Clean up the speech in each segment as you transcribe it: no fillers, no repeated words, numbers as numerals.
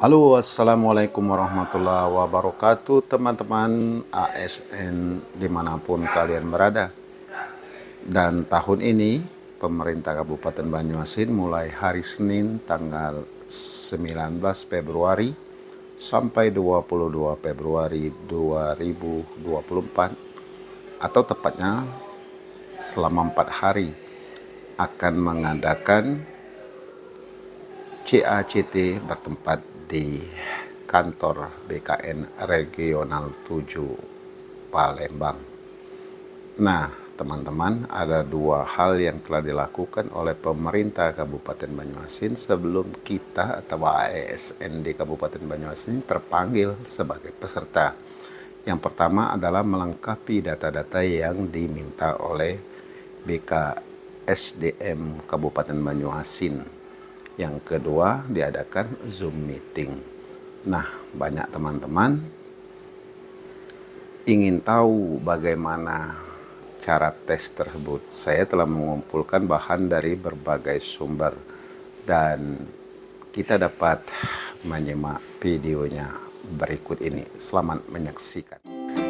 Halo, assalamualaikum warahmatullahi wabarakatuh, teman-teman ASN dimanapun kalian berada. Dan tahun ini pemerintah Kabupaten Banyuasin mulai hari Senin tanggal 19 Februari sampai 22 Februari 2024 atau tepatnya selama 4 hari akan mengadakan CACT bertempat di kantor BKN Regional 7 Palembang. Nah, teman-teman, ada dua hal yang telah dilakukan oleh pemerintah Kabupaten Banyuasin sebelum kita atau ASN di Kabupaten Banyuasin terpanggil sebagai peserta. Yang pertama adalah melengkapi data-data yang diminta oleh BKSDM Kabupaten Banyuasin. Yang kedua, diadakan Zoom meeting. Nah, banyak teman-teman ingin tahu bagaimana cara tes tersebut. Saya telah mengumpulkan bahan dari berbagai sumber dan kita dapat menyimak videonya berikut ini. Selamat menyaksikan.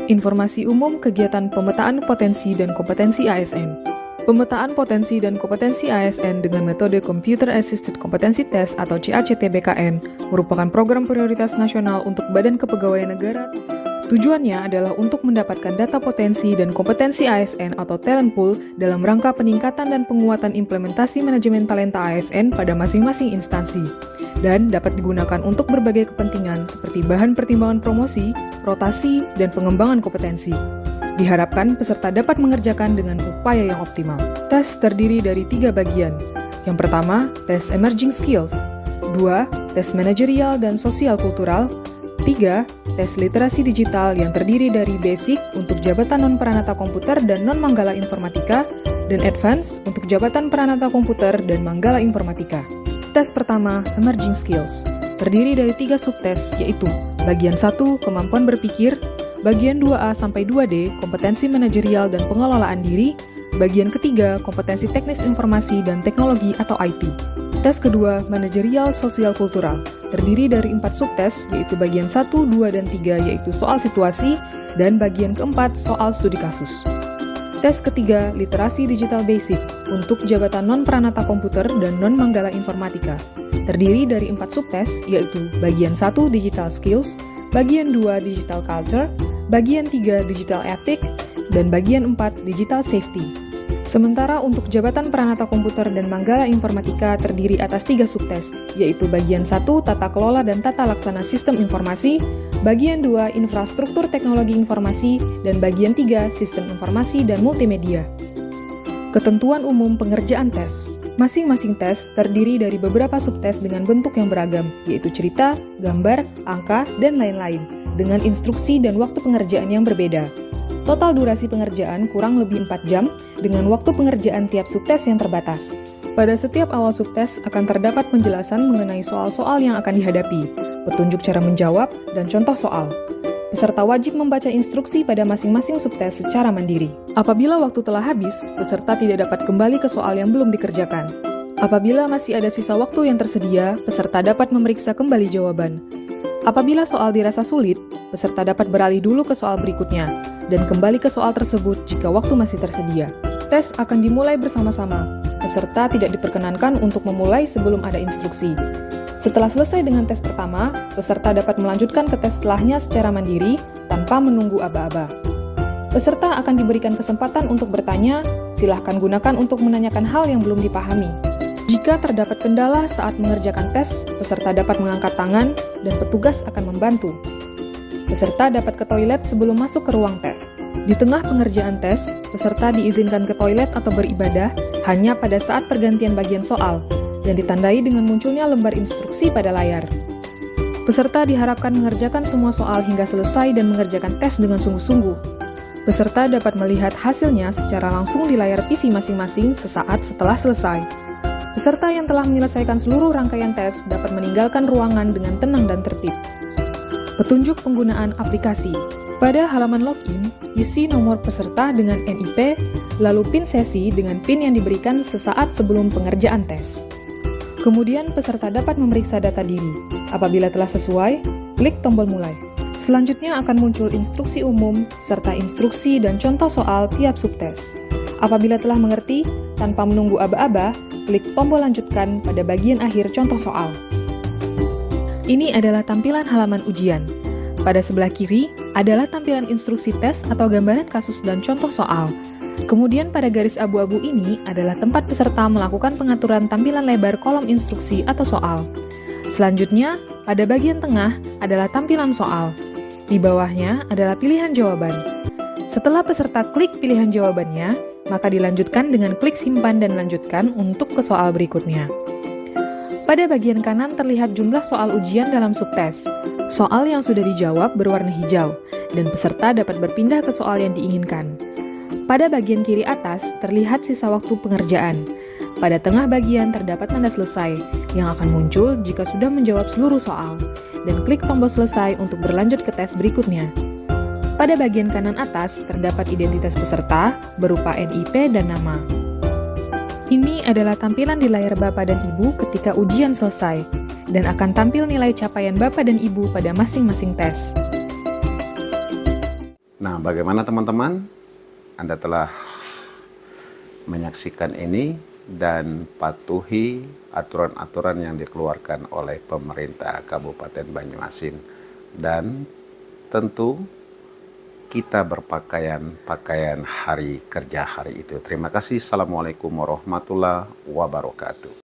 Informasi umum kegiatan pemetaan potensi dan kompetensi ASN. Pemetaan potensi dan kompetensi ASN dengan metode Computer Assisted Competency Test atau CACT BKN merupakan program prioritas nasional untuk Badan Kepegawaian Negara. Tujuannya adalah untuk mendapatkan data potensi dan kompetensi ASN atau talent pool dalam rangka peningkatan dan penguatan implementasi manajemen talenta ASN pada masing-masing instansi, dan dapat digunakan untuk berbagai kepentingan seperti bahan pertimbangan promosi, rotasi, dan pengembangan kompetensi. Diharapkan peserta dapat mengerjakan dengan upaya yang optimal. Tes terdiri dari 3 bagian. Yang pertama, tes emerging skills. 2, tes manajerial dan sosial kultural. 3, tes literasi digital yang terdiri dari basic untuk jabatan non-peranata komputer dan non-manggala informatika, dan advance untuk jabatan peranata komputer dan manggala informatika. Tes pertama, emerging skills, terdiri dari 3 subtes, yaitu bagian 1, kemampuan berpikir, bagian 2A sampai 2D, kompetensi manajerial dan pengelolaan diri, bagian ketiga, kompetensi teknis informasi dan teknologi atau IT. Tes kedua, manajerial sosial kultural, terdiri dari 4 subtes, yaitu bagian 1, 2, dan 3, yaitu soal situasi, dan bagian keempat, soal studi kasus. Tes ketiga, literasi digital basic, untuk jabatan non-peranata komputer dan non-manggala informatika, terdiri dari 4 subtes, yaitu bagian 1, digital skills, bagian 2, digital culture, bagian 3, digital ethic, dan bagian 4, digital safety. Sementara untuk jabatan peranata komputer dan manggala informatika terdiri atas 3 subtes, yaitu bagian 1, tata kelola dan tata laksana sistem informasi, bagian 2, infrastruktur teknologi informasi, dan bagian 3, sistem informasi dan multimedia. Ketentuan umum pengerjaan tes. Masing-masing tes terdiri dari beberapa subtes dengan bentuk yang beragam, yaitu cerita, gambar, angka, dan lain-lain, dengan instruksi dan waktu pengerjaan yang berbeda. Total durasi pengerjaan kurang lebih 4 jam, dengan waktu pengerjaan tiap subtes yang terbatas. Pada setiap awal subtes akan terdapat penjelasan mengenai soal-soal yang akan dihadapi, petunjuk cara menjawab, dan contoh soal. Peserta wajib membaca instruksi pada masing-masing subtes secara mandiri. Apabila waktu telah habis, peserta tidak dapat kembali ke soal yang belum dikerjakan. Apabila masih ada sisa waktu yang tersedia, peserta dapat memeriksa kembali jawaban. Apabila soal dirasa sulit, peserta dapat beralih dulu ke soal berikutnya, dan kembali ke soal tersebut jika waktu masih tersedia. Tes akan dimulai bersama-sama. Peserta tidak diperkenankan untuk memulai sebelum ada instruksi. Setelah selesai dengan tes pertama, peserta dapat melanjutkan ke tes setelahnya secara mandiri tanpa menunggu aba-aba. Peserta akan diberikan kesempatan untuk bertanya, silahkan gunakan untuk menanyakan hal yang belum dipahami. Jika terdapat kendala saat mengerjakan tes, peserta dapat mengangkat tangan dan petugas akan membantu. Peserta dapat ke toilet sebelum masuk ke ruang tes. Di tengah pengerjaan tes, peserta diizinkan ke toilet atau beribadah hanya pada saat pergantian bagian soal, dan ditandai dengan munculnya lembar instruksi pada layar. Peserta diharapkan mengerjakan semua soal hingga selesai dan mengerjakan tes dengan sungguh-sungguh. Peserta dapat melihat hasilnya secara langsung di layar PC masing-masing sesaat setelah selesai. Peserta yang telah menyelesaikan seluruh rangkaian tes dapat meninggalkan ruangan dengan tenang dan tertib. Petunjuk penggunaan aplikasi. Pada halaman login, isi nomor peserta dengan NIP, lalu PIN sesi dengan PIN yang diberikan sesaat sebelum pengerjaan tes. Kemudian peserta dapat memeriksa data diri. Apabila telah sesuai, klik tombol mulai. Selanjutnya akan muncul instruksi umum, serta instruksi dan contoh soal tiap subtes. Apabila telah mengerti, tanpa menunggu aba-aba, klik tombol lanjutkan pada bagian akhir contoh soal. Ini adalah tampilan halaman ujian. Pada sebelah kiri adalah tampilan instruksi tes atau gambaran kasus dan contoh soal. Kemudian pada garis abu-abu ini adalah tempat peserta melakukan pengaturan tampilan lebar kolom instruksi atau soal. Selanjutnya, pada bagian tengah adalah tampilan soal. Di bawahnya adalah pilihan jawaban. Setelah peserta klik pilihan jawabannya, maka dilanjutkan dengan klik simpan dan lanjutkan untuk ke soal berikutnya. Pada bagian kanan terlihat jumlah soal ujian dalam subtes. Soal yang sudah dijawab berwarna hijau, dan peserta dapat berpindah ke soal yang diinginkan. Pada bagian kiri atas terlihat sisa waktu pengerjaan. Pada tengah bagian terdapat tanda selesai, yang akan muncul jika sudah menjawab seluruh soal, dan klik tombol selesai untuk berlanjut ke tes berikutnya. Pada bagian kanan atas terdapat identitas peserta berupa NIP dan nama. Ini adalah tampilan di layar Bapak dan Ibu ketika ujian selesai, dan akan tampil nilai capaian Bapak dan Ibu pada masing-masing tes. Nah, bagaimana teman-teman? Anda telah menyaksikan ini dan patuhi aturan-aturan yang dikeluarkan oleh pemerintah Kabupaten Banyuasin. Dan tentu kita pakaian hari kerja hari itu. Terima kasih. Assalamualaikum warahmatullahi wabarakatuh.